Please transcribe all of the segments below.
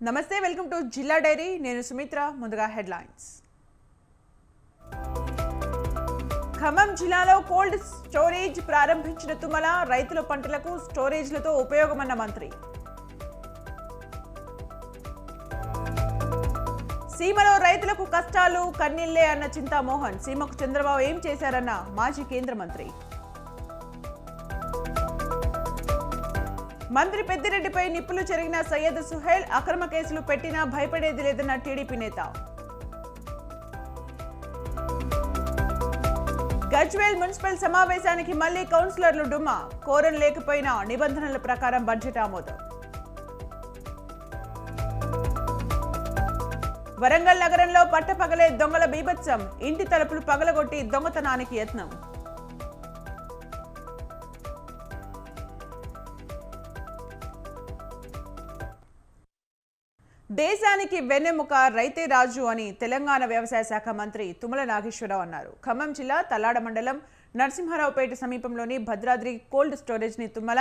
నమస్తే welcome to జిల్లా dairy నేను సుమిత్ర ముందుగా హెడ్లైన్స్ ఖమ్మం జిల్లాలో కోల్డ్ స్టోరేజ్ ప్రారంభించిన తుమ్మల రైతుల పంటలకు స్టోరేజ్లతో ఉపయోగమన్న మంత్రి సీమలో రైతులకు కష్టాలు కన్నీళ్లే అన్న చింతామోహన్ సీమకు చంద్రబాబు ఏం చేశారన్న మాజీ కేంద్ర మంత్రి మంత్రి పెద్దిరెడ్డిపై నిప్పులు చెరిగిన సయ్యద్ సుహైల్ అక్రమ కేసులు పెట్టినా భయపడేది లేదన్న టీడీపీ నేత గజ్వేల్ మున్సిపల్ సమావేశానికి మళ్లీ కౌన్సిలర్లు డుమ్మా కోరం లేకపోయినా నిబంధనల ప్రకారం బడ్జెట్ ఆమోదం వరంగల్ నగరంలో పట్టపగలే దొంగల బీభత్సం ఇంటి తలుపులు పగలగొట్టి దొంగతనానికి యత్నం దేశానికి వెన్నెముక రైతే రాజు అని తెలంగాణ వ్యవసాయ శాఖ మంత్రి తుమ్మల నాగేశ్వరరావు అన్నారు. ఖమ్మం జిల్లా తల్లాడ మండలం నరసింహారావుపేట సమీపంలోని భద్రాద్రి కోల్డ్ స్టోరేజ్ ని తుమ్మల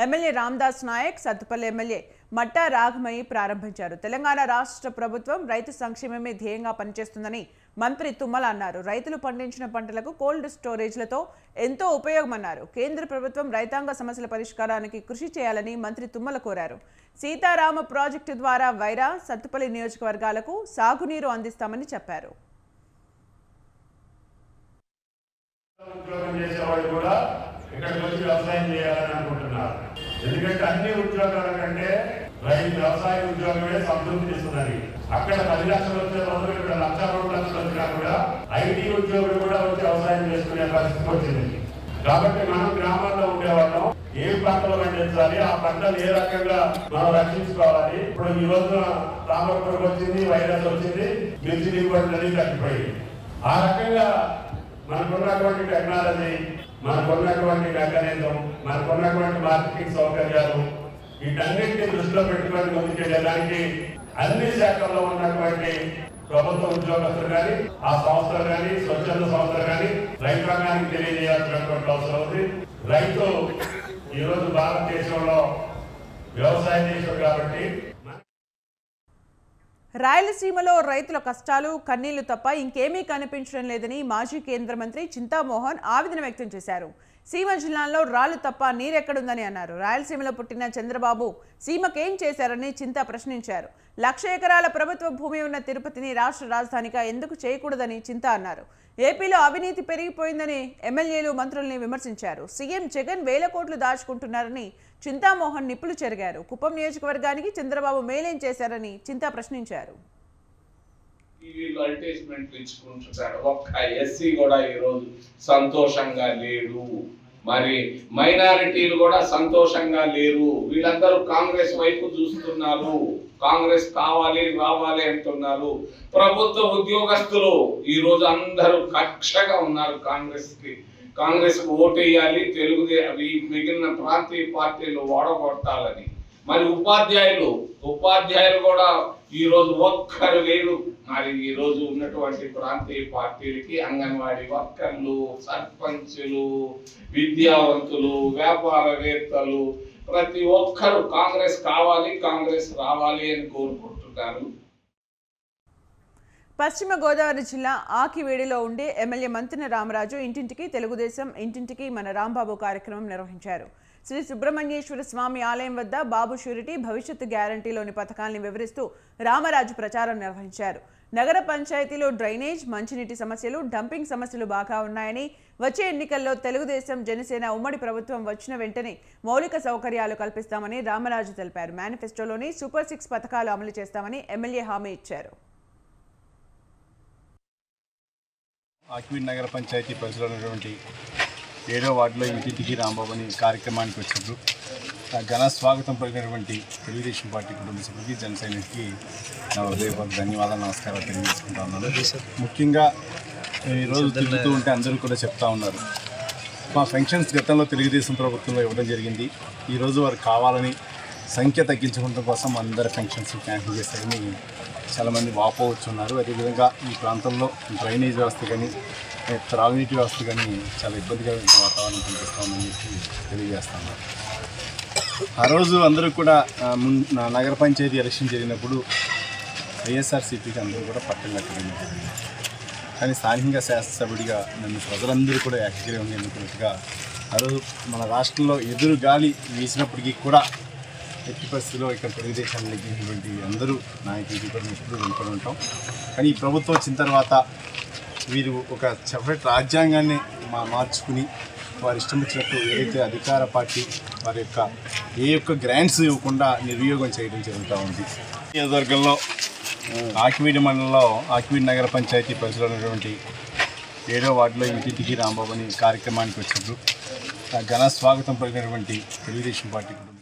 ఎమ్మెల్యే రామ్దాస్ నాయక్ సత్తుపల్లి ఎమ్మెల్యే మట్టా రాఘమయ్య ప్రారంభించారు. తెలంగాణ రాష్ట్ర ప్రభుత్వం రైతు సంక్షేమమే ధ్యేయంగా పనిచేస్తుందని మంత్రి తుమ్మల అన్నారు. రైతులు పండించిన పంటలకు కోల్డ్ స్టోరేజ్లతో ఎంతో ఉపయోగమన్నారు. కేంద్ర ప్రభుత్వం రైతాంగ సమస్యల పరిష్కారానికి కృషి చేయాలని మంత్రి తుమ్మల కోరారు. సీతారామ ప్రాజెక్టు ద్వారా వైరా సత్తుపల్లి నియోజకవర్గాలకు సాగునీరు అందిస్తామని చెప్పారు. ఎందుకంటే అన్ని ఉద్యోగాల కంటే వ్యవసాయ ఉద్యోగమే సంతృప్తి ఇస్తున్నది. అక్కడ 10 లక్షలు వచ్చే రోజులు ఇక్కడ 1,02 లక్షలు వచ్చినా కూడా ఐటీ ఉద్యోగులు కూడా వచ్చి వ్యవసాయం చేసుకునే పరిస్థితి వచ్చింది. కాబట్టి మనం గ్రామాల్లో ఉండేవాళ్ళం ఏ పంటలు పండించాలి, ఆ పంటలు ఏ రకంగా మనం రక్షించుకోవాలి. ఇప్పుడు ఈ రోజున తామరపురం వచ్చింది, వైరస్ వచ్చింది, మిర్చి దిగుబడులు తగ్గిపోయింది. ఆ రకంగా మనకున్నటువంటి టెక్నాలజీ, మనకున్నటువంటి మెకానిజం, మనకున్నటువంటి మార్కెటింగ్ సౌకర్యాలు వీటన్నింటినీ దృష్టిలో పెట్టుకొని ముందుకెళ్ళడానికి అన్ని శాఖల్లో ఉన్నటువంటి ప్రభుత్వ ఉద్యోగస్తులు కానీ, ఆ సంస్థలు కానీ, స్వచ్ఛంద సంస్థలు కానీ రైతాంగానికి తెలియజేయాల్సినటువంటి అవసరం ఉంది. రైతు ఈరోజు భారతదేశంలో వ్యవసాయ దేశం కాబట్టి రాయలసీమలో రైతుల కష్టాలు కన్నీళ్లు తప్ప ఇంకేమీ కనిపించడం లేదని మాజీ కేంద్ర మంత్రి చింతామోహన్ ఆవేదన వ్యక్తం చేశారు. సీమ జిల్లాలో రాళ్లు తప్ప నీరెక్కడుందని అన్నారు. రాయలసీమలో పుట్టిన చంద్రబాబు సీమకేం చేశారని చింతా ప్రశ్నించారు. 1,00,000 ఎకరాల ప్రభుత్వ భూమి ఉన్న తిరుపతిని రాష్ట్ర రాజధానిగా ఎందుకు చేయకూడదని చింతా అన్నారు. ఏపీలో అవినీతి పెరిగిపోయిందని ఎమ్మెల్యేలు మంత్రుల్ని విమర్శించారు. సీఎం జగన్ వేల కోట్లు దాచుకుంటున్నారని చింతామోహన్ నిప్పులు చెరిగారు. కుప్పం నియోజకవర్గానికి చంద్రబాబు మేలేం చేశారని చింతా ప్రశ్నించారు. ఒక్క ఎస్సీ కూడా ఈరోజు సంతోషంగా లేడు, మరి మైనారిటీలు కూడా సంతోషంగా లేరు. వీళ్ళందరూ కాంగ్రెస్ వైపు చూస్తున్నారు, కాంగ్రెస్ కావాలి రావాలి అంటున్నారు. ప్రభుత్వ ఉద్యోగస్తులు ఈ రోజు అందరూ కక్షగా ఉన్నారు కాంగ్రెస్ కు ఓటేయాలి, మిగిలిన ప్రాంతీయ పార్టీలు ఓడగొట్టాలని. మరి ఉపాధ్యాయులు కూడా ఈ రోజు ఒక్కరు లేరు. మరి ఈ రోజు ఉన్నటువంటి ప్రాంతీయ పార్టీలకి అంగన్వాడీ వర్కర్లు, సర్పంచులు, విద్యావంతులు, వ్యాపారవేత్తలు ప్రతి ఒక్కరు కాంగ్రెస్ కావాలి, కాంగ్రెస్ రావాలి అని కోరుకుంటున్నారు. పశ్చిమ గోదావరి జిల్లా ఆకివేడిలో ఉండే ఎమ్మెల్యే మంతిన రామరాజు ఇంటింటికి తెలుగుదేశం ఇంటింటికి మన రాంబాబు కార్యక్రమం నిర్వహించారు. శ్రీ సుబ్రహ్మణ్యేశ్వర స్వామి ఆలయం వద్ద బాబు షూరిటీ భవిష్యత్తు గ్యారంటీలోని పథకాలను వివరిస్తూ రామరాజు ప్రచారం నిర్వహించారు. నగర పంచాయతీలో డ్రైనేజ్, మంచినీటి సమస్యలు, డంపింగ్ సమస్యలు బాగా ఉన్నాయని, వచ్చే ఎన్నికల్లో తెలుగుదేశం జనసేన ఉమ్మడి ప్రభుత్వం వచ్చిన వెంటనే మౌలిక సౌకర్యాలు కల్పిస్తామని రామరాజు తెలిపారు. మేనిఫెస్టోలోని సూపర్ 6 పథకాలు అమలు చేస్తామని ఎమ్మెల్యే హామీ ఇచ్చారు. ఆకివీడ్ నగర పంచాయతీ పరిధిలో ఉన్నటువంటి 7వ వార్డులో ఇంటింటికి రాంబాబు అని కార్యక్రమానికి వచ్చినప్పుడు ఘన స్వాగతం పలికినటువంటి తెలుగుదేశం పార్టీ కుటుంబ సభ్యులకి, జన సైనికులకి నా హృదయపూర్వక ధన్యవాదాలు, నమస్కారాలు తెలియజేసుకుంటా ఉన్నాను. ముఖ్యంగా ఈరోజు తిరుగుతూ ఉంటే అందరూ కూడా చెప్తా ఉన్నారు, మా పెన్షన్స్ గతంలో తెలుగుదేశం ప్రభుత్వంలో ఇవ్వడం జరిగింది, ఈరోజు వారు కావాలని సంఖ్య తగ్గించుకోవడం కోసం అందరి పెన్షన్స్ క్యాన్సిల్ చేశారని చాలామంది వాపోవచ్చున్నారు. అదేవిధంగా ఈ ప్రాంతంలో డ్రైనేజ్ వ్యవస్థ కానీ, త్రాగునీటి వ్యవస్థ కానీ చాలా ఇబ్బందిగా వాతావరణం కనిపిస్తూ ఉందని చెప్పి తెలియజేస్తాను. ఆ రోజు అందరూ కూడా నగర పంచాయతీ ఎలక్షన్ జరిగినప్పుడు వైఎస్ఆర్సీపీకి అందరూ కూడా పట్టం కట్టడం జరిగింది. కానీ స్థానికంగా శాసనసభ్యుడిగా నన్ను ప్రజలందరూ కూడా ఏకగ్రీవంగా ఎన్నుకున్నట్టుగా ఆ రోజు మన రాష్ట్రంలో ఎదురు గాలి వీసినప్పటికీ కూడా ఎట్టి పరిస్థితిలో ఇక్కడ తెలుగుదేశాన్ని నెగ్గినటువంటి అందరూ నాయకులు కూడా ఎప్పుడు వెనుకొని ఉంటాం. కానీ ఈ ప్రభుత్వం వచ్చిన తర్వాత వీరు ఒక సెపరేట్ రాజ్యాంగాన్ని మార్చుకుని వారి ఇష్టం వచ్చినట్టు ఏదైతే అధికార పార్టీ వారి యొక్క గ్రాంట్స్ ఇవ్వకుండా నిర్వియోగం చేయడం జరుగుతూ ఉంది. నియోజకవర్గంలో ఆకివీడి మండలంలో ఆకివీడి నగర పంచాయతీ పరిధిలో ఉన్నటువంటి 7వ వార్డులో ఇంటింటికి రాంబాబు అనే కార్యక్రమానికి వచ్చినప్పుడు ఘన స్వాగతం పలికినటువంటి తెలుగుదేశం పార్టీ కుటుంబ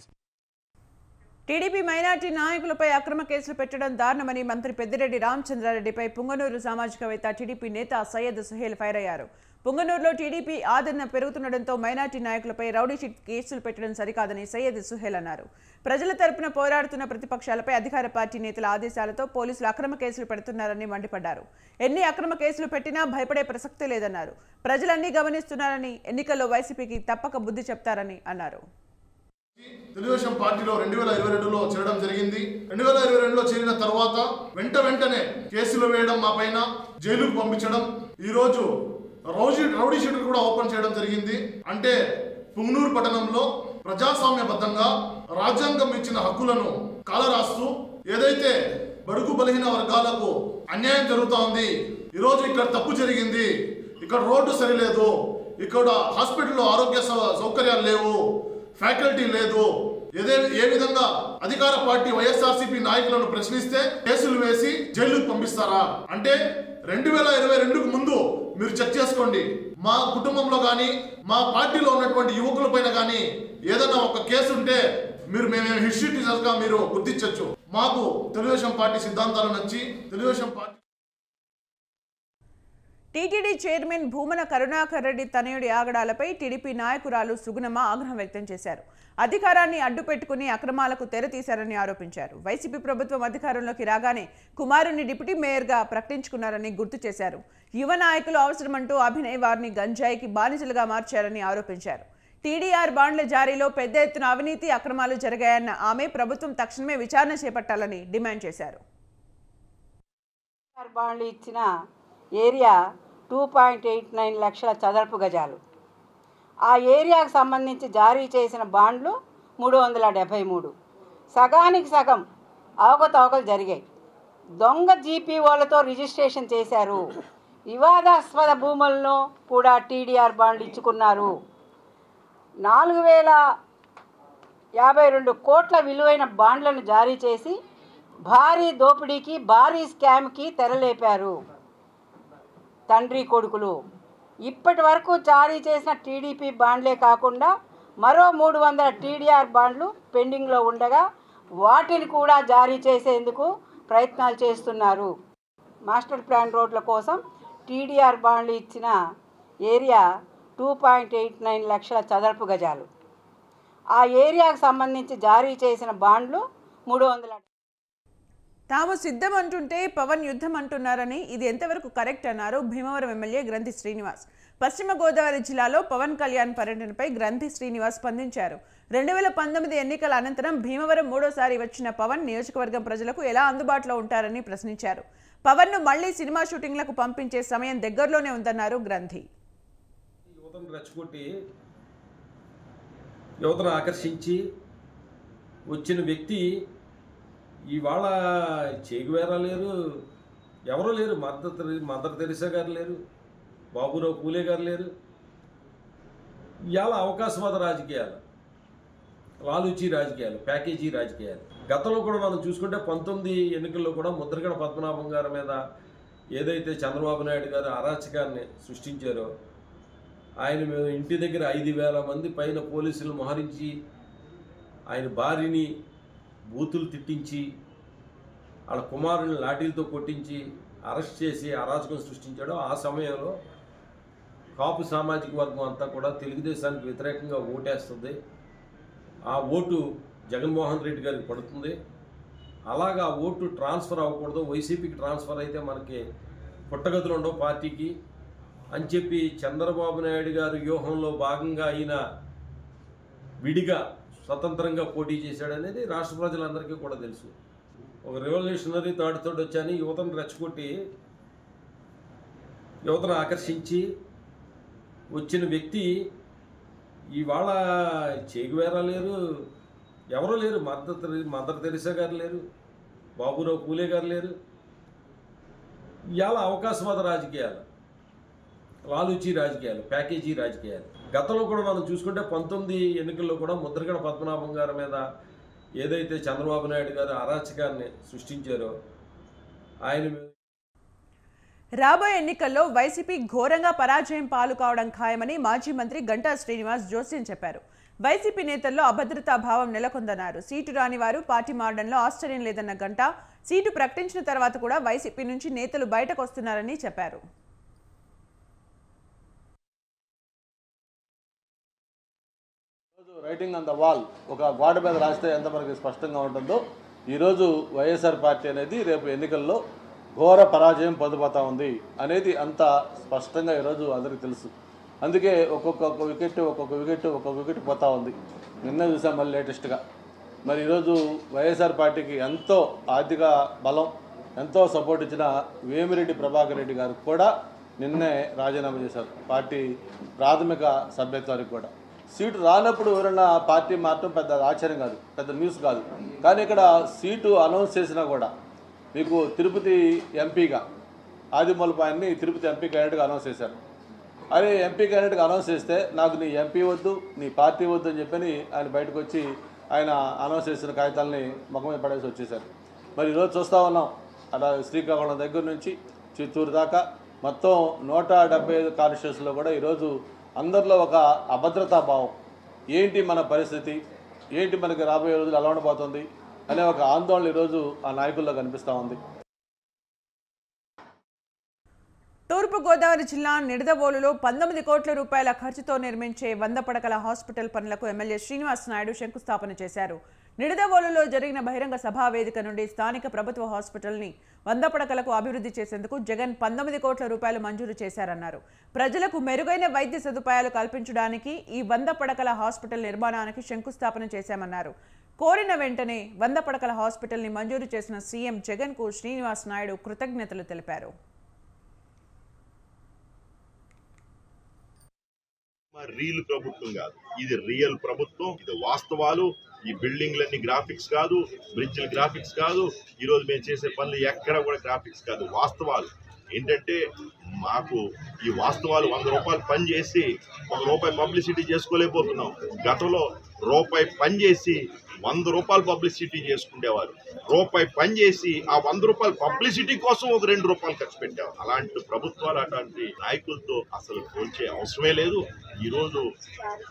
టీడీపీ మైనార్టీ నాయకులపై అక్రమ కేసులు పెట్టడం దారుణమని మంత్రి పెద్దిరెడ్డి రామచంద్రారెడ్డిపై పుంగనూరు సామాజికవేత్త టీడీపీ నేత సయ్యద్ సుహేల్ ఫైర్ అయ్యారు. పుంగనూరులో టీడీపీ ఆదరణ పెరుగుతుండటంతో మైనార్టీ నాయకులపై రౌడీ షీట్ కేసులు పెట్టడం సరికాదని సయ్యద్ సుహేల్ అన్నారు. ప్రజల తరపున పోరాడుతున్న ప్రతిపక్షాలపై అధికార పార్టీ నేతల ఆదేశాలతో పోలీసులు అక్రమ కేసులు పెడుతున్నారని మండిపడ్డారు. ఎన్ని అక్రమ కేసులు పెట్టినా భయపడే ప్రసక్తే లేదన్నారు. ప్రజలన్నీ గమనిస్తున్నారని, ఎన్నికల్లో వైసీపీకి తప్పక బుద్ధి చెప్తారని అన్నారు. తెలుగుదేశం పార్టీలో 2022లో చేరడం జరిగింది. 2022లో చేరిన తర్వాత వెంటనే కేసులు వేయడం, మా పైన జైలుకు పంపించడం, ఈ రోజు రౌడీ షీట్లు కూడా ఓపెన్ చేయడం జరిగింది. అంటే పుంగనూరు పట్టణంలో ప్రజాస్వామ్యబద్ధంగా రాజ్యాంగం ఇచ్చిన హక్కులను కాలరాస్తూ ఏదైతే బడుగు బలహీన వర్గాలకు అన్యాయం జరుగుతోంది, ఈరోజు ఇక్కడ తప్పు జరిగింది, ఇక్కడ రోడ్డు సరిలేదు, ఇక్కడ హాస్పిటల్లో ఆరోగ్య సౌకర్యాలు లేవు, ఫ్యాకల్టీ లేదు, ఏ విధంగా అధికార పార్టీ వైఎస్ఆర్సీపీ నాయకులను ప్రశ్నిస్తే కేసులు వేసి జైలుకు పంపిస్తారా? అంటే 2022కు ముందు మీరు చెక్ చేసుకోండి. మా కుటుంబంలో కానీ మా పార్టీలో ఉన్నటువంటి యువకుల పైన కానీ ఏదైనా ఒక కేసు ఉంటే మేము హిస్టరీ టీచర్స్ గా మీరు గుర్తించవచ్చు. మాకు తెలుగుదేశం పార్టీ సిద్ధాంతాలు నచ్చి Telugu Desam party TTD chairman Bhumana Karunakar Reddy తనయుడి ఆగడాలపై టీడీపీ నాయకురాలు సుగుణమ్మ ఆగ్రహం వ్యక్తం చేశారు. అధికారాన్ని అడ్డుపెట్టుకుని అక్రమాలకు తెరతీశారని ఆరోపించారు. వైసీపీ ప్రభుత్వం అధికారంలోకి రాగానే కుమారుని డిప్యూటీ మేయర్గా ప్రకటించుకున్నారని గుర్తు చేశారు. యువ నాయకులు అవసరమంటూ అభినయ్ వారిని గంజాయికి బానిసలుగా మార్చారని ఆరోపించారు. టీడీఆర్ బాండ్ల జారీలో పెద్ద ఎత్తున అవినీతి అక్రమాలు జరిగాయన్న ఆమె ప్రభుత్వం తక్షణమే విచారణ చేపట్టాలని డిమాండ్ చేశారు. బాండ్లు ఇచ్చిన ఏరియా 2.89 లక్షల చదరపు గజాలు. ఆ ఏరియాకు సంబంధించి జారీ చేసిన బాండ్లు 373. సగానికి సగం అవకతవకలు జరిగాయి. దొంగ జీపీఓలతో రిజిస్ట్రేషన్ చేశారు. వివాదాస్పద భూములను కూడా టీడీఆర్ బాండ్లు ఇచ్చుకున్నారు. 4052 కోట్ల విలువైన బాండ్లను జారీ చేసి భారీ దోపిడీకి, భారీ స్కామ్కి తెరలేపారు తండ్రి కొడుకులు. ఇప్పటి వరకు జారీ చేసిన టీడీపీ బాండ్లే కాకుండా మరో 300 టీడీఆర్ బాండ్లు పెండింగ్లో ఉండగా వాటిని కూడా జారీ చేసేందుకు ప్రయత్నాలు చేస్తున్నారు. మాస్టర్ ప్లాన్ రోడ్ల కోసం టీడీఆర్ బాండ్లు ఇచ్చిన ఏరియా 2.89 లక్షల చదరపు గజాలు. ఆ ఏరియాకు సంబంధించి జారీ చేసిన బాండ్లు 300. తాము సిద్ధం అంటుంటే పవన్ యుద్ధం అంటున్నారని, ఇది ఎంతవరకు కరెక్ట్ అన్నారు భీమవరం ఎమ్మెల్యే గ్రంథి శ్రీనివాస్. పశ్చిమ గోదావరి జిల్లాలో పవన్ కళ్యాణ్ పర్యటనపై గ్రంథి శ్రీనివాస్ స్పందించారు. 2019 ఎన్నికల అనంతరం భీమవరం మూడోసారి వచ్చిన పవన్ నియోజకవర్గం ప్రజలకు ఎలా అందుబాటులో ఉంటారని ప్రశ్నించారు. పవన్ను మళ్లీ సినిమా షూటింగ్లకు పంపించే సమయం దగ్గరలోనే ఉందన్నారు గ్రంథి. యువతను రెచ్చగొట్టి యువతను ఆకర్షించి వచ్చిన వ్యక్తి ఇవాళ చేగువేరా లేరు, ఎవరూ లేరు. మదర్ తెరిసా గారు లేరు, బాబురావు పూలే గారు లేరు. ఇవాళ అవకాశవాద రాజకీయాలు, లాలూచీ రాజకీయాలు, ప్యాకేజీ రాజకీయాలు. గతంలో కూడా మనం చూసుకుంటే 19 ఎన్నికల్లో కూడా ముద్రగడ పద్మనాభం గారి మీద ఏదైతే చంద్రబాబు నాయుడు గారు అరాచకాన్ని సృష్టించారో, ఆయన ఇంటి దగ్గర 5,000 మంది పైన పోలీసులు మోహరించి ఆయన భార్యని బూతులు తిట్టించి వాళ్ళ కుమారుని లాఠీలతో కొట్టించి అరెస్ట్ చేసి అరాచకం సృష్టించాడో, ఆ సమయంలో కాపు సామాజిక వర్గం అంతా కూడా తెలుగుదేశానికి వ్యతిరేకంగా ఓటేస్తుంది. ఆ ఓటు జగన్మోహన్ రెడ్డి గారికి పడుతుంది. అలాగా ఓటు ట్రాన్స్ఫర్ అవ్వకూడదు, వైసీపీకి ట్రాన్స్ఫర్ అయితే మనకి పుట్టగతులు ఉండవు పార్టీకి అని చెప్పి చంద్రబాబు నాయుడు గారి వ్యూహంలో భాగంగా అయిన విడిగా స్వతంత్రంగా పోటీ చేశాడనేది రాష్ట్ర ప్రజలందరికీ కూడా తెలుసు. ఒక రెవల్యూషనరీ థాట్తో వచ్చాని యువతను రెచ్చగొట్టి యువతను ఆకర్షించి వచ్చిన వ్యక్తి ఇవాళ చేగువేరా లేరు, ఎవరూ లేరు. మదర్ తెరిసా గారు లేరు, బాబురావు పూలే గారు లేరు. ఇవాళ అవకాశవాద రాజకీయాలు, లాలూచీ రాజకీయాలు, ప్యాకేజీ రాజకీయాలు. గతంలో కూడా మనం చూసుకుంటే 19 ఎన్నికల్లో కూడా ముద్రగడ పద్మనాభం గారి మీద ఏదైతే చంద్రబాబు నాయుడు గారు అరాచకాన్ని సృష్టించారో ఆయన రాబోయే ఎన్నికల్లో వైసీపీ ఘోరంగా పరాజయం పాలు కావడం ఖాయమని మాజీ మంత్రి గంటా శ్రీనివాస్ జోస్యం చెప్పారు. వైసీపీ నేతల్లో అభద్రతా భావం నెలకొందన్నారు. సీటు రాని వారు పార్టీ మారడంలో ఆశ్చర్యం లేదన్న గంటా సీటు ప్రకటించిన తర్వాత కూడా వైసీపీ నుంచి నేతలు బయటకు వస్తున్నారని చెప్పారు. రైటింగ్ ఆన్ ద వాల్, ఒక గోడ మీద రాస్తే ఎంత మనకి స్పష్టంగా ఉంటుందో ఈరోజు వైఎస్ఆర్ పార్టీ అనేది రేపు ఎన్నికల్లో ఘోర పరాజయం పొందబోతా ఉంది అనేది అంత స్పష్టంగా ఈరోజు అందరికీ తెలుసు. అందుకే ఒక్కొక్క వికెట్ పోతా ఉంది. నిన్న చూసాం మళ్ళీ లేటెస్ట్గా. మరి ఈరోజు వైఎస్ఆర్ పార్టీకి ఎంతో ఆర్థిక బలం, ఎంతో సపోర్ట్ ఇచ్చిన వేమిరెడ్డి ప్రభాకర్ రెడ్డి గారు కూడా నిన్నే రాజీనామా చేశారు, పార్టీ ప్రాథమిక సభ్యత్వానికి కూడా. సీటు రానప్పుడు ఎవరైనా పార్టీ మాత్రం పెద్ద ఆశ్చర్యం కాదు, పెద్ద న్యూస్ కాదు. కానీ ఇక్కడ సీటు అనౌన్స్ చేసినా కూడా మీకు తిరుపతి ఎంపీగా ఆదిమూలపాయన్ని తిరుపతి ఎంపీ క్యాండిడేట్గా అనౌన్స్ చేశారు. అదే ఎంపీ క్యాండిడేట్గా అనౌన్స్ చేస్తే నాకు నీ ఎంపీ వద్దు, నీ పార్టీ వద్దు అని చెప్పని ఆయన బయటకు వచ్చి ఆయన అనౌన్స్ చేసిన కాగితాలని ముఖమే పడేసి వచ్చేసారు. మరి ఈరోజు చూస్తూ ఉన్నాం, అలా శ్రీకాకుళం దగ్గర నుంచి చిత్తూరు దాకా మొత్తం 175 కాన్స్టిట్యూషన్లో కూడా ఈరోజు అందరిలో ఒక అభద్రతా భావం, ఏంటి మన పరిస్థితి, ఏంటి మనకి రాబోయే రోజులు ఎలా ఉండబోతుంది అనే ఒక ఆందోళన ఈరోజు ఆ నాయకుల్లో కనిపిస్తూ ఉంది. తూర్పుగోదావరి జిల్లా నిడదవోలులో 19 కోట్ల రూపాయల ఖర్చుతో నిర్మించే 100 పడకల హాస్పిటల్ పనులకు ఎమ్మెల్యే శ్రీనివాస్ నాయుడు శంకుస్థాపన చేశారు. నిడదవోలులో జరిగిన బహిరంగ సభా వేదిక నుండి స్థానిక ప్రభుత్వ హాస్పిటల్ని 100 పడకలకు అభివృద్ధి చేసేందుకు జగన్ 19 కోట్ల రూపాయలు మంజూరు చేశారన్నారు. ప్రజలకు మెరుగైన వైద్య సదుపాయాలు కల్పించడానికి ఈ 100 పడకల హాస్పిటల్ నిర్మాణానికి శంకుస్థాపన చేశామన్నారు. కోరిన వెంటనే 100 పడకల హాస్పిటల్ని మంజూరు చేసిన సీఎం జగన్కు శ్రీనివాస్ నాయుడు కృతజ్ఞతలు తెలిపారు. రీల్ ప్రభుత్వం కాదు, ఇది రియల్ ప్రభుత్వం, ఇది వాస్తవాలు. ఈ బిల్డింగ్లన్నీ గ్రాఫిక్స్ కాదు, బ్రిడ్జ్లు గ్రాఫిక్స్ కాదు, ఈరోజు మేము చేసే పనులు ఎక్కడ కూడా గ్రాఫిక్స్ కాదు, వాస్తవాలు. ఏంటంటే మాకు ఈ వాస్తవాలు 100 రూపాయలు పని చేసి 1 రూపాయి పబ్లిసిటీ చేసుకోలేకపోతున్నాం. గతంలో రూపాయి పని చేసి 100 రూపాయలు పబ్లిసిటీ చేసుకునేవారు. రూపాయి పని చేసి ఆ 100 రూపాయలు పబ్లిసిటీ కోసం ఒక 2 రూపాయలు ఖర్చు పెట్టేవారు. అలాంటి ప్రభుత్వాలు, అలాంటి నాయకులతో అసలు పోల్చే అవసరమే లేదు. ఈరోజు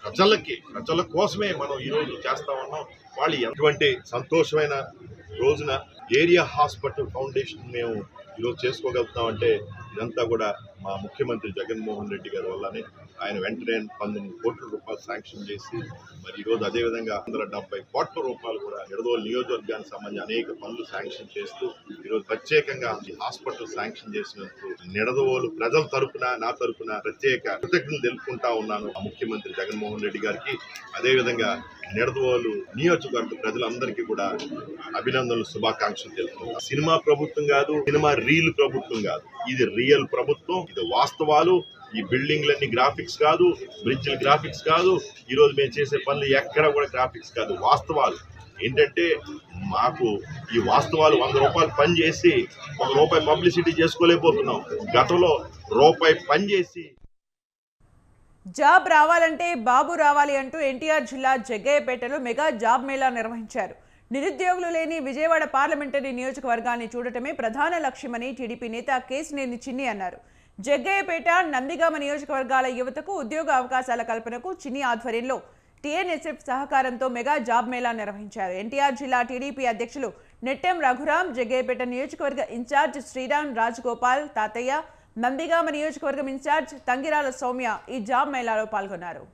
ప్రజల కోసమే మనం ఈరోజు చేస్తా ఉన్నాం. వాళ్ళు ఎటువంటి సంతోషమైన రోజున ఏరియా హాస్పిటల్ ఫౌండేషన్ మేము ఈరోజు చేసుకోగలుగుతామంటే ఇదంతా కూడా మా ముఖ్యమంత్రి జగన్మోహన్ రెడ్డి గారి వల్లనే. ఆయన వెంటనే 19 కోట్ల రూపాయలు శాంక్షన్ చేసి మరి ఈరోజు అదేవిధంగా 170 కోట్ల రూపాయలు కూడా నిడదవోలు నియోజకవర్గానికి సంబంధించి అనేక పనులు శాంక్షన్ చేస్తూ ఈరోజు ప్రత్యేకంగా ఈ హాస్పిటల్ శాంక్షన్ చేసినందుకు నిడదవోలు ప్రజల తరపున, నా తరపున ప్రత్యేక కృతజ్ఞతలు తెలుపుకుంటా ఉన్నాను ఆ ముఖ్యమంత్రి జగన్మోహన్ రెడ్డి గారికి. అదేవిధంగా నిడదవోలు నియోజకవర్గ ప్రజలందరికీ కూడా అభినందనలు, శుభాకాంక్షలు తెలుపుతున్నాను. సినిమా ప్రభుత్వం కాదు, సినిమా రీల్ ప్రభుత్వం కాదు, ఇది రియల్ ప్రభుత్వం, ఇది వాస్తవాలు. ఈ బిల్డింగ్లన్నీ గ్రాఫిక్స్ కాదు, బ్రిడ్జ్లు గ్రాఫిక్స్ కాదు, ఈరోజు మేము చేసే పనులు ఎక్కడ కూడా గ్రాఫిక్స్ కాదు, వాస్తవాలు. ఏంటంటే మాకు ఈ వాస్తవాలు 100 రూపాయలు పని చేసి 1 రూపాయి పబ్లిసిటీ చేసుకోలేకపోతున్నాం. గతంలో రూపాయి పని చేసి జాబ్ రావాలంటే బాబు రావాలి అంటూ ఎన్టీఆర్ జిల్లా జగ్గయ్యపేటలో మెగా జాబ్ మేళా నిర్వహించారు. నిరుద్యోగులు లేని విజయవాడ పార్లమెంటరీ నియోజకవర్గాన్ని చూడటమే ప్రధాన లక్ష్యమని టీడీపీ నేత కేసినేని చిన్ని అన్నారు. జగ్గయ్యపేట, నందిగామ నియోజకవర్గాల యువతకు ఉద్యోగ అవకాశాల కల్పనకు చిన్ని ఆధ్వర్యంలో టీఎన్ఎస్ఎఫ్ సహకారంతో మెగా జాబ్ మేళా నిర్వహించారు. ఎన్టీఆర్ జిల్లా టీడీపీ అధ్యక్షులు నెట్టెం రఘురాం, జగ్గయ్యపేట నియోజకవర్గ ఇన్ఛార్జ్ శ్రీరామ్ రాజగోపాల్ తాతయ్య, నందిగామ నియోజకవర్గం ఇన్ఛార్జ్ తంగిరాల సౌమ్య ఈ జాబ్ మేళాలో పాల్గొన్నారు.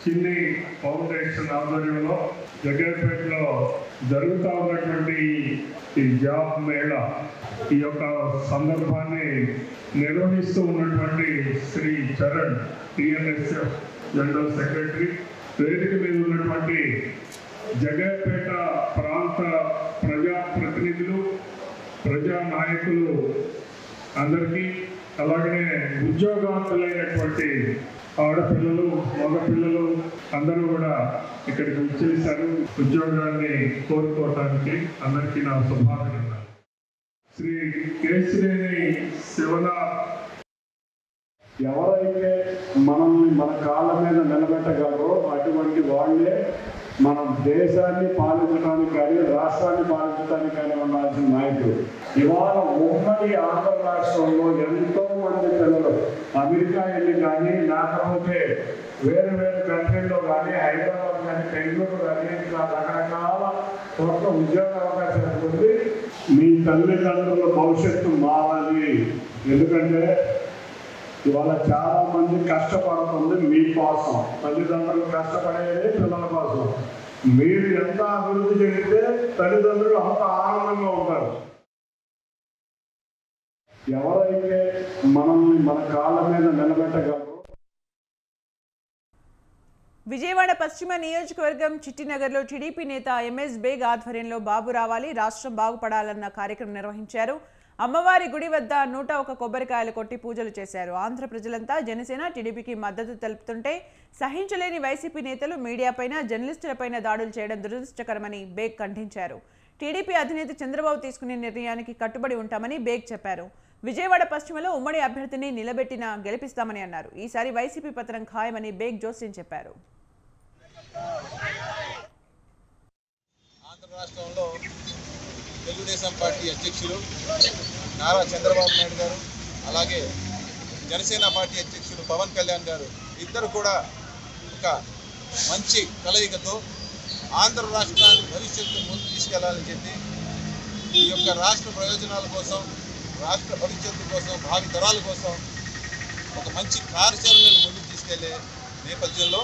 చిన్ని ఫౌండేషన్ ఆధ్వర్యంలో జగ్గయ్యపేటలో జరుగుతూ ఉన్నటువంటి ఈ జాబ్ మేళా ఈ యొక్క సందర్భాన్ని నిర్వహిస్తూ ఉన్నటువంటి Shri Charan TNSF general secretary, వేదిక మీద ఉన్నటువంటి జగపేట ప్రాంత ప్రజా ప్రతినిధులు, ప్రజా నాయకులు అందరికీ, అలాగనే ఉద్యోగవంతులైనటువంటి ఆడపిల్లలు, మగపిల్లలు అందరూ కూడా ఇక్కడికి వచ్చేసారు ఉద్యోగాన్ని కోరుకోవటానికి. అందరికీ నా శుభాకాంక్షలు. శ్రీ కేశినేని శివనాథ్ ఎవరైతే మనల్ని మన కాళ్ళ మీద నిలబెట్టగలరో అటువంటి వాళ్ళే మనం దేశాన్ని పాలించడానికి కానీ రాష్ట్రాన్ని పాలించడానికి కానీ ఉండాల్సిన నాయకుడు. ఇవాళ ఉమ్మడి ఆంధ్ర రాష్ట్రంలో ఎంతో మంది పిల్లలు అమెరికా వెళ్ళి కానీ, లేకపోతే వేరు వేరు కంట్రీల్లో కానీ, హైదరాబాద్ కానీ, బెంగళూరు కానీ, ఇంకా రకరకాల కొత్త ఉద్యోగ అవకాశాలు పొంది మీ తల్లిదండ్రుల భవిష్యత్తు మారాలి. ఎందుకంటే ఇవాళ చాలా మంది కష్టపడుతుంది మీకోసం, తల్లిదండ్రులు కష్టపడేది పిల్లల కోసం. మీరు ఎంత అభివృద్ధి చెందితే తల్లిదండ్రులు అంత ఆనందంగా ఉంటారు. ఎవరైతే మనల్ని మన కాళ్ళ మీద నిలబెట్టగలరో. విజయవాడ పశ్చిమ నియోజకవర్గం చిట్టినగర్లో టీడీపీ నేత ఎంఎస్ బేగ్ ఆధ్వర్యంలో బాబు రావాలి, రాష్ట్రం బాగుపడాలన్న కార్యక్రమం నిర్వహించారు. అమ్మవారి గుడి వద్ద 101 కొబ్బరికాయలు కొట్టి పూజలు చేశారు. ఆంధ్ర ప్రజలంతా జనసేన టీడీపీకి మద్దతు తెలుపుతుంటే సహించలేని వైసీపీ నేతలు మీడియాపైన, జర్నలిస్టులపైన దాడులు చేయడం దురదృష్టకరమని బేగ్ ఖండించారు. టీడీపీ అధినేత చంద్రబాబు తీసుకునే నిర్ణయానికి కట్టుబడి ఉంటామని బేగ్ చెప్పారు. విజయవాడ పశ్చిమలో ఉమ్మడి అభ్యర్థిని నిలబెట్టినా గెలిపిస్తామని అన్నారు. ఈసారి వైసీపీ పతనం ఖాయమని బేగ్ జోస్యం చెప్పారు. ఆంధ్ర రాష్ట్రంలో తెలుగుదేశం పార్టీ అధ్యక్షులు నారా చంద్రబాబు నాయుడు గారు, అలాగే జనసేన పార్టీ అధ్యక్షులు పవన్ కళ్యాణ్ గారు ఇద్దరు కూడా ఒక మంచి కలయికతో ఆంధ్ర రాష్ట్రాన్ని భవిష్యత్తును ముందు తీసుకెళ్లాలని చెప్పి, ఈ యొక్క రాష్ట్ర ప్రయోజనాల కోసం, రాష్ట్ర భవిష్యత్తు కోసం, భావి తరాల కోసం ఒక మంచి కార్యాచరణను ముందుకు తీసుకెళ్లే నేపథ్యంలో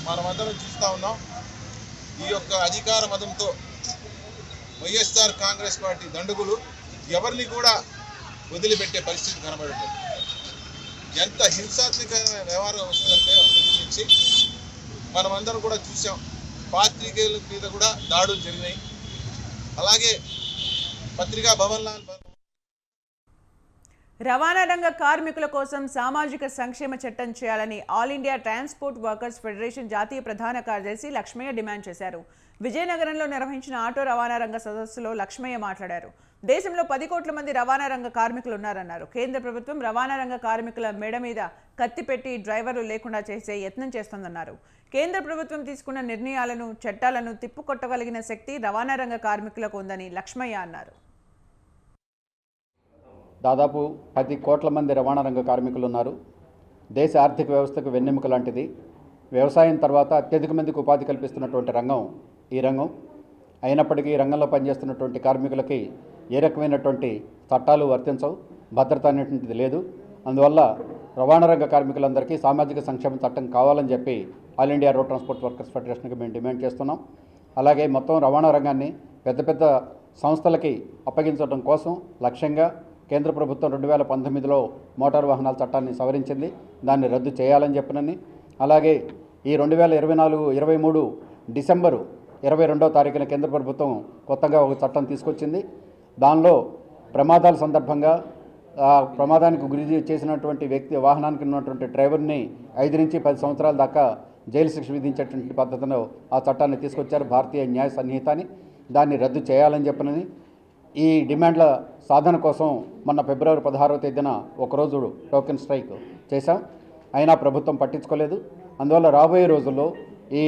మనమందరం చూస్తూ ఉన్నాం. ఈ యొక్క అధికార మదంతో వైఎస్ఆర్ కాంగ్రెస్ పార్టీ దండుగులు ఎవరిని కూడా వదిలిపెట్టే పరిస్థితి కనబడుతుంది. ఎంత హింసాత్మకమైన వ్యవహారం వస్తుందంటే నుంచి మనమందరం కూడా చూసాం. పాత్రికేయుల మీద కూడా దాడులు జరిగినాయి. అలాగే పత్రికా భవన్ లాల్ రవాణా రంగ కార్మికుల కోసం సామాజిక సంక్షేమ చట్టం చేయాలని all India transport workers federation జాతీయ ప్రధాన కార్యదర్శి లక్ష్మయ్య డిమాండ్ చేశారు. విజయనగరంలో నిర్వహించిన ఆటో రవాణా రంగ సదస్సులో లక్ష్మయ్య మాట్లాడారు. దేశంలో 10 కోట్ల మంది రవాణా రంగ కార్మికులు ఉన్నారన్నారు. కేంద్ర ప్రభుత్వం రవాణా రంగ కార్మికుల మెడ మీద కత్తి పెట్టి డ్రైవర్లు లేకుండా చేసే యత్నం చేస్తోందన్నారు. కేంద్ర ప్రభుత్వం తీసుకున్న నిర్ణయాలను, చట్టాలను తిప్పుకొట్టగలిగిన శక్తి రవాణా రంగ కార్మికులకు ఉందని లక్ష్మయ్య అన్నారు. దాదాపు 10 కోట్ల మంది రవాణా రంగ కార్మికులు ఉన్నారు. దేశ ఆర్థిక వ్యవస్థకు వెన్నెముక లాంటిది. వ్యవసాయం తర్వాత అత్యధిక మందికి ఉపాధి కల్పిస్తున్నటువంటి రంగం ఈ రంగం. అయినప్పటికీ ఈ రంగంలో పనిచేస్తున్నటువంటి కార్మికులకి ఏ రకమైనటువంటి చట్టాలు వర్తించవు, భద్రత అనేటువంటిది లేదు. అందువల్ల రవాణా రంగ కార్మికులందరికీ సామాజిక సంక్షేమ చట్టం కావాలని చెప్పి all India road transport workers ఫెడరేషన్కి మేము డిమాండ్ చేస్తున్నాం. అలాగే మొత్తం రవాణా రంగాన్ని పెద్ద పెద్ద సంస్థలకి అప్పగించడం కోసం లక్ష్యంగా కేంద్ర ప్రభుత్వం 2019లో మోటారు వాహనాల చట్టాన్ని సవరించింది. దాన్ని రద్దు చేయాలని చెప్పినని, అలాగే ఈ 2023 డిసెంబరు 22వ తారీఖున కేంద్ర ప్రభుత్వం కొత్తగా ఒక చట్టం తీసుకొచ్చింది. దానిలో ప్రమాదాల సందర్భంగా ప్రమాదానికి గురి చేసినటువంటి వ్యక్తి, వాహనానికి ఉన్నటువంటి డ్రైవర్ని 5 నుంచి 10 సంవత్సరాల దాకా జైలు శిక్ష విధించేటువంటి పద్ధతిలో ఆ చట్టాన్ని తీసుకొచ్చారు, భారతీయ న్యాయ సంహితని. దాన్ని రద్దు చేయాలని చెప్పనని ఈ డిమాండ్ల సాధన కోసం మొన్న ఫిబ్రవరి 16వ తేదీన ఒకరోజు టోకెన్ స్ట్రైక్ చేశాం. అయినా ప్రభుత్వం పట్టించుకోలేదు. అందువల్ల రాబోయే రోజుల్లో ఈ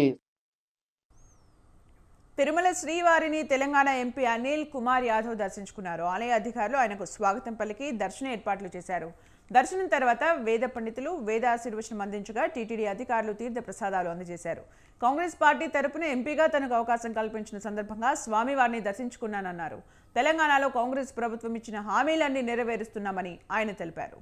తిరుమల శ్రీవారిని తెలంగాణ ఎంపీ అనిల్ కుమార్ యాదవ్ దర్శించుకున్నారు. ఆలయ అధికారులు ఆయనకు స్వాగతం పలికి దర్శన ఏర్పాట్లు చేశారు. దర్శనం తర్వాత వేద పండితులు వేద ఆశీర్వచనం అందించగా టీటీడీ అధికారులు తీర్థ ప్రసాదాలు అందజేశారు. కాంగ్రెస్ పార్టీ తరపున ఎంపీగా తనకు అవకాశం కల్పించిన సందర్భంగా స్వామివారిని దర్శించుకున్నానన్నారు. తెలంగాణలో కాంగ్రెస్ ప్రభుత్వం ఇచ్చిన హామీలన్నీ నెరవేరుస్తున్నామని ఆయన తెలిపారు.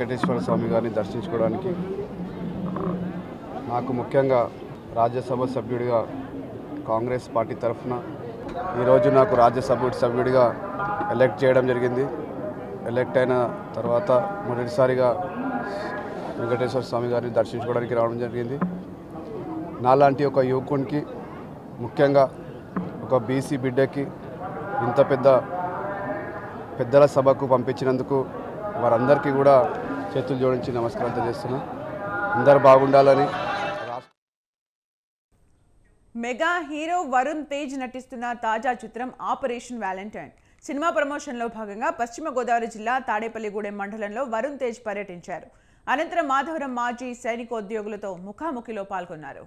వెంకటేశ్వర స్వామి గారిని దర్శించుకోవడానికి. నాకు ముఖ్యంగా రాజ్యసభ సభ్యుడిగా కాంగ్రెస్ పార్టీ తరఫున ఈరోజు నాకు రాజ్యసభ సభ్యుడిగా ఎలక్ట్ చేయడం జరిగింది. ఎలక్ట్ అయిన తర్వాత మొదటిసారిగా వెంకటేశ్వర స్వామి గారిని దర్శించుకోవడానికి రావడం జరిగింది. నాలాంటి ఒక యువకునికి, ముఖ్యంగా ఒక బీసీ బిడ్డకి ఇంత పెద్దల సభకు పంపించినందుకు వారందరికీ కూడా చేతులు జోడించి నమస్కారం తెలియజేస్తున్నా. అందరూ బాగుండాలని. మెగా హీరో వరుణ్ తేజ్ నటిస్తున్న తాజా చిత్రం ఆపరేషన్ వ్యాలంటైన్ సినిమా ప్రమోషన్లో భాగంగా పశ్చిమ గోదావరి జిల్లా తాడేపల్లిగూడెం మండలంలో వరుణ్ తేజ్ పర్యటించారు. అనంతరం మాధవరం మాజీ సైనికోద్యోగులతో ముఖాముఖిలో పాల్గొన్నారు.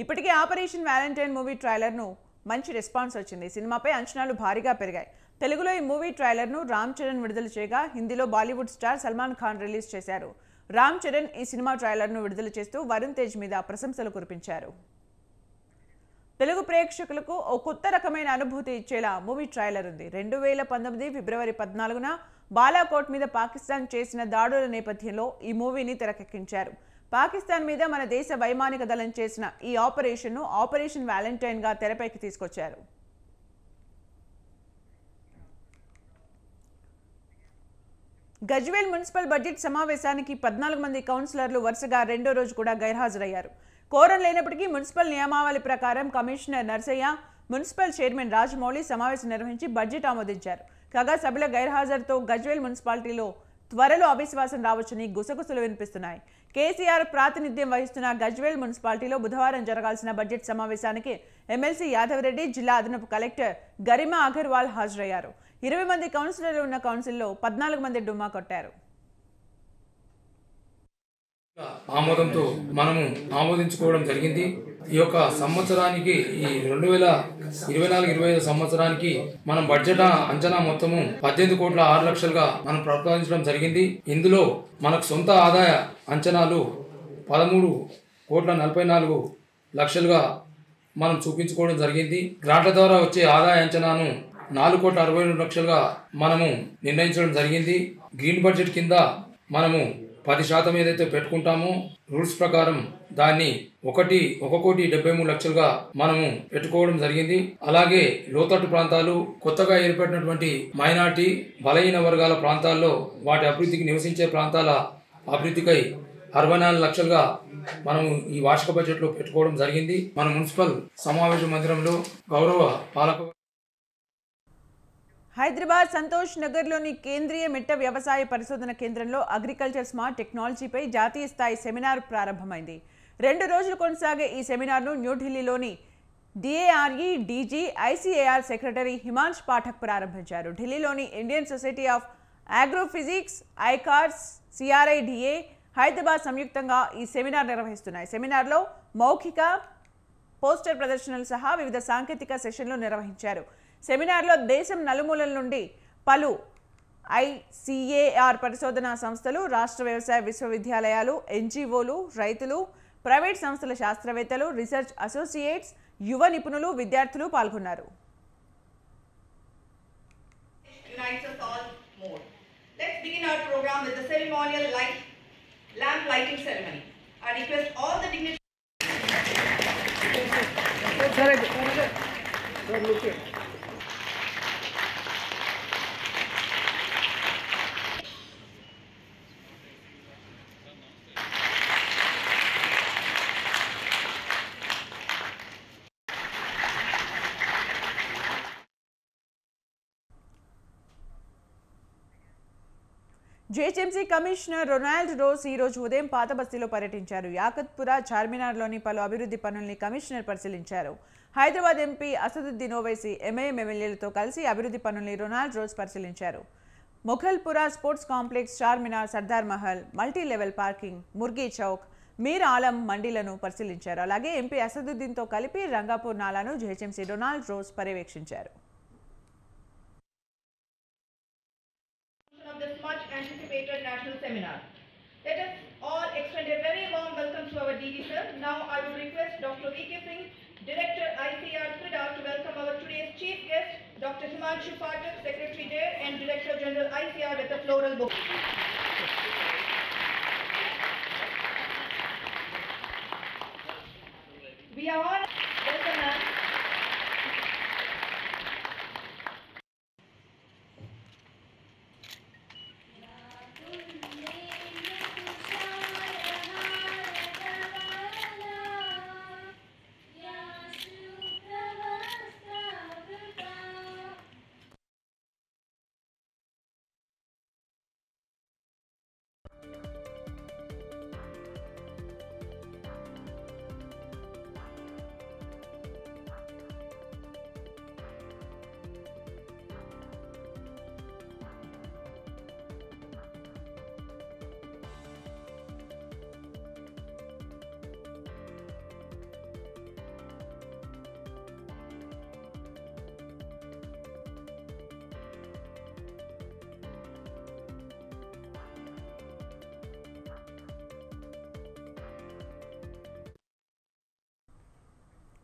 ఇప్పటికే ఆపరేషన్ వ్యాలంటైన్ మూవీ ట్రైలర్ను మంచి రెస్పాన్స్ వచ్చింది. సినిమాపై అంచనాలు భారీగా పెరిగాయి. తెలుగులో ఈ మూవీ ట్రైలర్ను రామ్ చరణ్ విడుదల చేయగా హిందీలో బాలీవుడ్ స్టార్ సల్మాన్ ఖాన్ రిలీజ్ చేశారు. రామ్ చరణ్ ఈ సినిమా ట్రైలర్ను విడుదల చేస్తూ వరుణ్ తేజ్ మీద ప్రశంసలు కురిపించారు. తెలుగు ప్రేక్షకులకు ఓ కొత్త రకమైన అనుభూతి ఇచ్చేలా మూవీ ట్రైలర్ ఉంది. 2019 ఫిబ్రవరి 14న బాలాకోట్ మీద పాకిస్తాన్ చేసిన దాడుల నేపథ్యంలో ఈ మూవీని తెరకెక్కించారు. పాకిస్తాన్ మీద మన దేశ వైమానిక దళం చేసిన ఈ ఆపరేషన్ను ఆపరేషన్ వ్యాలంటైన్గా తెరపైకి తీసుకొచ్చారు. గజ్వేల్ మున్సిపల్ బడ్జెట్ సమావేశానికి 14 మంది కౌన్సిలర్లు వరుసగా రెండో రోజు కూడా గైర్హాజరయ్యారు. కోరం లేనప్పటికీ మున్సిపల్ నియమావళి ప్రకారం commissioner Narsaiah, municipal chairman Rajamouli సమావేశం నిర్వహించి బడ్జెట్ ఆమోదించారు. కాగా సభ్యుల గైర్హాజరుతో గజ్వేల్ మున్సిపాలిటీలో త్వరలో అవిశ్వాసం రావచ్చని గుసగుసలు వినిపిస్తున్నాయి. కేసీఆర్ ప్రాతినిధ్యం వహిస్తున్న గజ్వేల్ మున్సిపాలిటీలో బుధవారం జరగాల్సిన బడ్జెట్ సమావేశానికి ఎమ్మెల్సీ యాదవరెడ్డి, జిల్లా అదనపు కలెక్టర్ గరిమా అగర్వాల్ హాజరయ్యారు. 20 మంది కౌన్సిలర్లు ఉన్న కౌన్సిల్లో 14 మంది డుమ్మా కొట్టారు. ఆమోదంతో మనము ఆమోదించుకోవడం జరిగింది. ఈ యొక్క సంవత్సరానికి ఈ 2024-25 సంవత్సరానికి మనం బడ్జెట్ అంచనా మొత్తము 18 కోట్ల 6 లక్షలుగా మనం ప్రతిపాదించడం జరిగింది. ఇందులో మనకు సొంత ఆదాయ అంచనాలు 13 కోట్ల 44 లక్షలుగా మనం చూపించుకోవడం జరిగింది. గ్రాంట్ల ద్వారా వచ్చే ఆదాయ అంచనాను 4 కోట్ల 62 లక్షలుగా మనము నిర్ణయించడం జరిగింది. గ్రీన్ బడ్జెట్ కింద మనము 10% ఏదైతే పెట్టుకుంటామో రూల్స్ ప్రకారం దాన్ని 1,73 లక్షలుగా మనము పెట్టుకోవడం జరిగింది. అలాగే లోతట్టు ప్రాంతాలు, కొత్తగా ఏర్పడినటువంటి మైనార్టీ బలహీన వర్గాల ప్రాంతాల్లో వాటి అభివృద్ధికి నివసించే ప్రాంతాల అభివృద్ధికై 64 లక్షలుగా మనము ఈ వార్షిక బడ్జెట్లో పెట్టుకోవడం జరిగింది. మన మున్సిపల్ సమావేశ మందిరంలో గౌరవ పాలక హైదరాబాద్ సంతోష్ నగర్లోని కేంద్రీయ మిట్ట వ్యవసాయ పరిశోధన కేంద్రంలో అగ్రికల్చర్ స్మార్ట్ టెక్నాలజీపై జాతీయ స్థాయి సెమినార్ ప్రారంభమైంది. 2 రోజులు కొనసాగే ఈ సెమినార్ను న్యూఢిల్లీలోని DARE DG ICAR secretary Himansh Pathak ప్రారంభించారు. ఢిల్లీలోని ఇండియన్ సొసైటీ ఆఫ్ ఆగ్రోఫిజిక్స్, ఐకార్స్, CRIDA, హైదరాబాద్ సంయుక్తంగా ఈ సెమినార్ నిర్వహిస్తున్నాయి. సెమినార్లో మౌఖిక, పోస్టర్ ప్రదర్శనలు సహా వివిధ సాంకేతిక సెషన్లు నిర్వహించారు. సెమినార్లో దేశం నలుమూలల నుండి పలు ICAR పరిశోధనా సంస్థలు, రాష్ట్ర వ్యవసాయ విశ్వవిద్యాలయాలు, NGOలు, రైతులు, ప్రైవేట్ సంస్థల శాస్త్రవేత్తలు, రీసెర్చ్ అసోసియేట్స్, యువ నిపుణులు, విద్యార్థులు పాల్గొన్నారు. Let's begin our program with the ceremonial lamp lighting ceremony. I request all the dignitaries. GHMC commissioner Ronald Ross ఈ రోజు ఉదయం పాత బస్తీలో పర్యటించారు. యాకత్పుర, చార్మినార్లోని పలు అభివృద్ధి పనుల్ని కమిషనర్ పరిశీలించారు. హైదరాబాద్ ఎంపీ అసదుద్దీన్ ఓవైసీ, MIM ఎమ్మెల్యేలతో కలిసి అభివృద్ధి పనుల్ని రొనాల్డ్ రోస్ పరిశీలించారు. Mughalpura sports complex, Charminar, Sardar Mahal, multi level parking, Murgi Chowk, Mir Alam మండీలను పరిశీలించారు. అలాగే ఎంపీ అసదుద్దీన్తో కలిపి రంగాపూర్ నాలాను GHMC రొనాల్డ్ రోస్ పర్యవేక్షించారు. This much anticipated national seminar. Let us all extend a very warm welcome to our DD sir. Now I would request Dr. VK Singh, Director ICAR CRIDA, to welcome our today's chief guest, Dr. Himanshu Pathak, Secretary DARE and Director General ICAR, with a floral book. honor. Welcome, ma'am.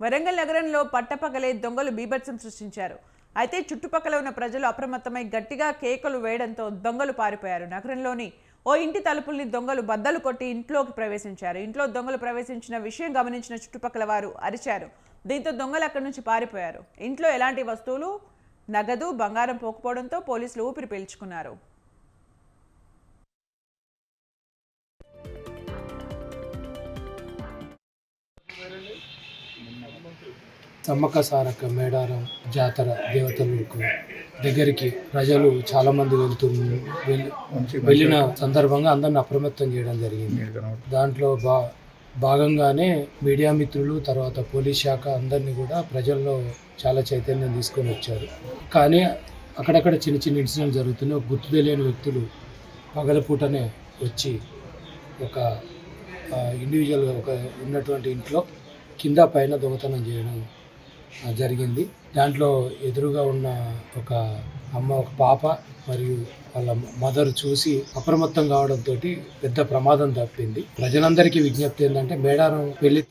Warangal నగరంలో పట్టపగలే దొంగలు బీభత్సం సృష్టించారు. అయితే చుట్టుపక్కల ఉన్న ప్రజలు అప్రమత్తమై గట్టిగా కేకలు వేయడంతో దొంగలు పారిపోయారు. నగరంలోని ఓ ఇంటి తలుపుల్ని దొంగలు బద్దలు కొట్టి ఇంట్లోకి ప్రవేశించారు. ఇంట్లో దొంగలు ప్రవేశించిన విషయం గమనించిన చుట్టుపక్కల వారు అరిచారు. దీంతో దొంగలు అక్కడి నుంచి పారిపోయారు. ఇంట్లో ఎలాంటి వస్తువులు, నగదు, బంగారం పోకపోవడంతో పోలీసులు ఊపిరి పీల్చుకున్నారు. సమ్మక్క సారక్క మేడారం జాతర దేవతలకు దగ్గరికి ప్రజలు చాలామంది వెళ్ళిన సందర్భంగా అందరిని అప్రమత్తం చేయడం జరిగింది. దాంట్లో భాగంగానే మీడియా మిత్రులు, తర్వాత పోలీస్ శాఖ అందరినీ కూడా ప్రజల్లో చాలా చైతన్యం తీసుకొని వచ్చారు. కానీ అక్కడక్కడ చిన్న చిన్న ఇన్సిడెంట్ జరుగుతున్నాయి. ఒక గుర్తు తెలియని వ్యక్తులు పగలపూటనే వచ్చి ఒక ఇండివిజువల్గా ఒక ఉన్నటువంటి ఇంట్లో కింద పైన దొంగతనం చేయడం జరిగింది. దాంట్లో ఎదురుగా ఉన్న ఒక అమ్మ, ఒక పాప మరియు వాళ్ళ మదర్ చూసి అప్రమత్తం కావడంతో పెద్ద ప్రమాదం తప్పింది. ప్రజలందరికీ విజ్ఞప్తి ఏంటంటే మేడారం వెళ్ళి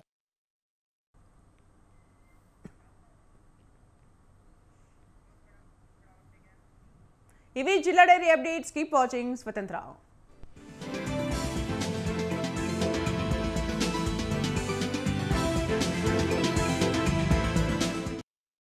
ఇవి జిల్లా డైరీ అప్డేట్స్. కీప్ వాచింగ్ స్వతంత్ర.